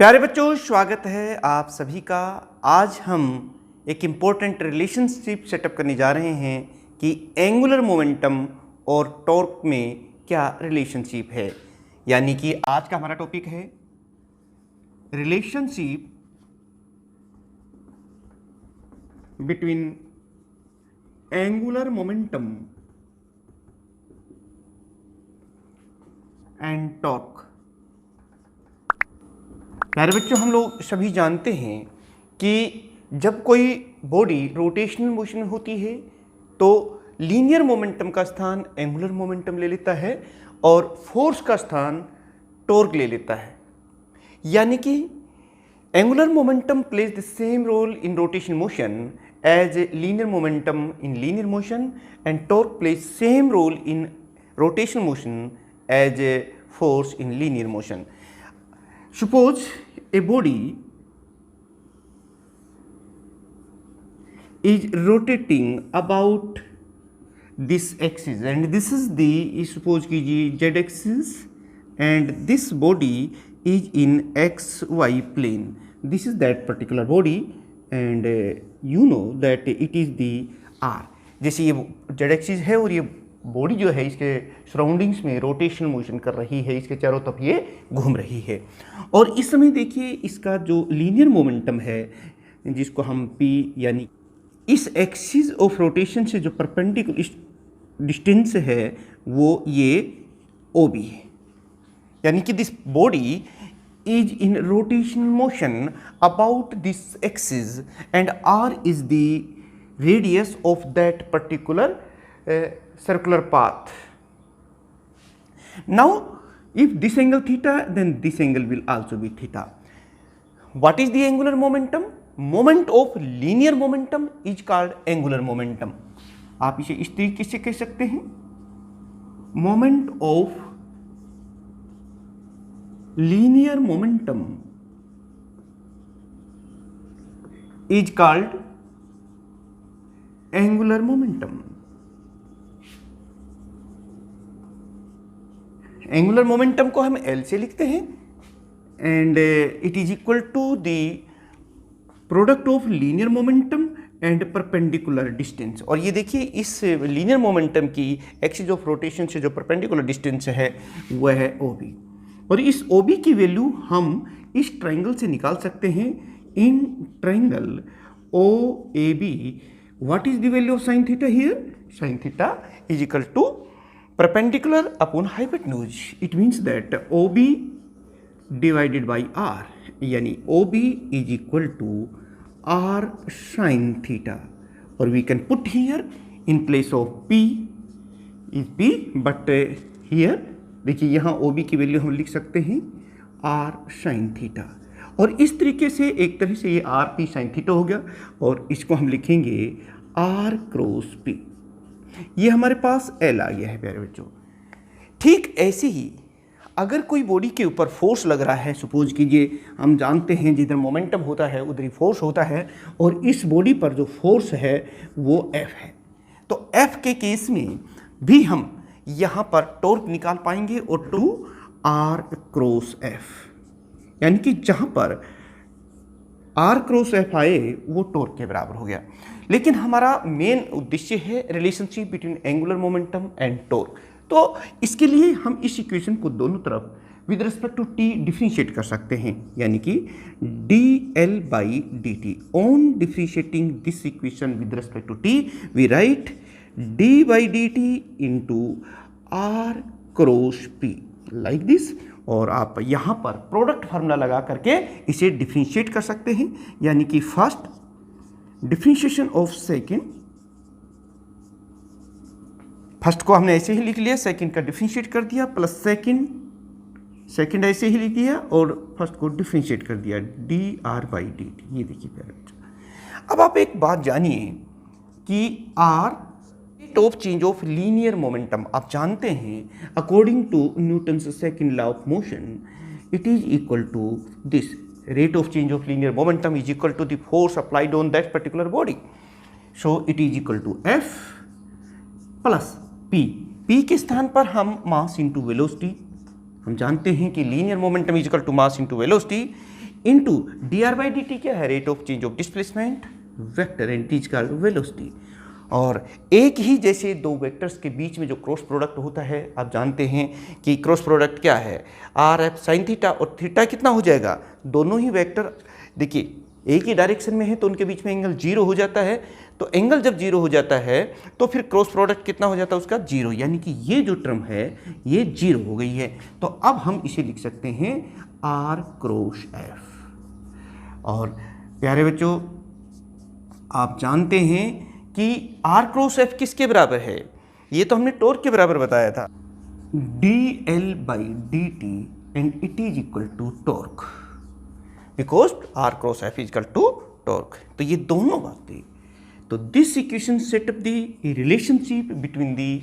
प्यारे बच्चों, स्वागत है आप सभी का। आज हम एक इम्पोर्टेंट रिलेशनशिप सेटअप करने जा रहे हैं कि एंगुलर मोमेंटम और टॉर्क में क्या रिलेशनशिप है। यानी कि आज का हमारा टॉपिक है relationship between angular momentum and torque. प्यारे बच्चों, हम लोग सभी जानते हैं कि जब कोई बॉडी रोटेशनल मोशन में होती है तो लीनियर मोमेंटम का स्थान एंगुलर मोमेंटम ले लेता है और फोर्स का स्थान टॉर्क ले लेता है। यानी कि angular momentum plays the same role in rotation motion as linear momentum in linear motion and torque plays same role in rotational motion as force in linear motion. Suppose a body is rotating about this axis and this is the suppose कीजिए z axis and this body is in xy plane. This is that particular body and you know that it is the r. जैसे ये z axis है और ये body जो है इसके surroundings में रोटेशनल मोशन कर रही है, इसके चारों तरफ ये घूम रही है। और इस समय देखिए इसका जो लीनियर मोमेंटम है जिसको हम p यानी इस एक्सिस ऑफ रोटेशन से जो परपेंडिकुलर डिस्टेंस है वो ये OB है। यानी कि this body is in rotational motion about this axis and r is the radius of that particular circular path. Now if this angle theta, then this angle will also be theta. What is the angular momentum? Moment of linear momentum is called angular momentum. आप इसे इस तरीके से कह सकते हैं, moment of linear momentum is called angular momentum. Angular momentum को हम L से लिखते हैं and it is equal to the product of linear momentum and perpendicular distance. और ये देखिए इस लीनियर मोमेंटम की एक्सिस ऑफ रोटेशन से जो परपेंडिकुलर डिस्टेंस है वह है OB। और इस OB की वैल्यू हम इस ट्राइंगल से निकाल सकते हैं। In triangle OAB what is the value of sine theta here? Sine theta is equal to perpendicular upon hypotenuse. It means that OB divided by R, यानी OB is equal to R sin theta. Or we can put here in place of P is P, but here देखिए यहाँ OB की value हम लिख सकते हैं R sin theta। और इस तरीके से एक तरह से ये RP sin theta हो गया और इसको हम लिखेंगे R क्रॉस P। ये हमारे पास L आ गया है प्यारे बच्चों। ठीक ऐसे ही अगर कोई बॉडी के ऊपर फोर्स लग रहा है, सपोज कीजिए हम जानते हैं जिधर मोमेंटम होता है उधर ही फोर्स होता है और इस बॉडी पर जो फोर्स है वो F है, तो F के केस में भी हम यहाँ पर टॉर्क निकाल पाएंगे और 2R क्रॉस F, यानी कि जहाँ पर R क्रॉस F आए वो टॉर्क के बराबर हो गया। लेकिन हमारा मेन उद्देश्य है relationship between angular momentum and torque. तो इसके लिए हम इस इक्वेशन को दोनों तरफ with respect to t differentiate कर सकते हैं, यानी कि dl by dt। On differentiating this equation with respect to t we write d by dt into r cross p like this. और आप यहाँ पर प्रोडक्ट फार्मूला लगा करके इसे डिफरेंशिएट कर सकते हैं, यानी कि first differentiation of second, first को हमने ऐसे ही लिख लिया, सेकेंड का डिफरेंशिएट कर दिया, प्लस सेकेंड ऐसे ही लिख दिया और फर्स्ट को डिफरेंशिएट कर दिया dr बाई dt। ये देखिए प्यारे बच्चों, अब आप एक बात जानिए कि r rate of change of linear momentum आप जानते हैं according to Newton's second law of motion it is equal to this. rate of change of linear momentum is equal to the force applied on that particular body. So it is equal to F plus P. P के स्थान पर हम मास into velocity, हम जानते हैं कि linear momentum is equal to mass into velocity. Into dr/dt क्या है, rate of change of displacement vector, and it is called velocity. और एक ही जैसे दो वेक्टर्स के बीच में जो क्रॉस प्रोडक्ट होता है, आप जानते हैं कि क्रॉस प्रोडक्ट क्या है, आर एफ साइन थीटा, और थीटा कितना हो जाएगा, दोनों ही वेक्टर देखिए एक ही डायरेक्शन में है तो उनके बीच में एंगल जीरो हो जाता है। तो एंगल जब जीरो हो जाता है तो फिर क्रॉस प्रोडक्ट कितना हो जाता है उसका, जीरो, यानी कि ये जो टर्म है ये जीरो हो गई है। तो अब हम इसे लिख सकते हैं आर क्रॉस एफ। और प्यारे बच्चों, आप जानते हैं कि आर क्रॉस एफ किसके बराबर है, ये तो हमने टॉर्क के बराबर बताया था, dl/dt and it is equal to torque, because R cross F is equal to torque. तो ये दोनों बातें, तो this equation set up the relationship between the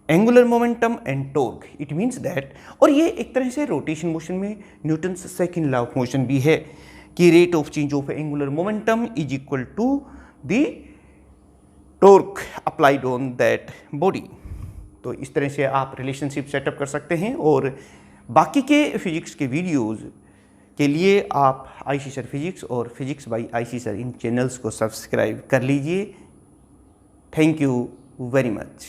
angular momentum and torque, it means that, और ये एक तरह से रोटेशन मोशन में Newton's second law of motion भी है कि rate of change of angular momentum is equal to the torque applied on that body. तो इस तरह से आप रिलेशनशिप सेटअप कर सकते हैं। और बाकी के फिजिक्स के वीडियोस के लिए आप आईसी सर फिजिक्स और फिजिक्स बाय आईसी सर इन चैनल्स को सब्सक्राइब कर लीजिए। Thank you very much.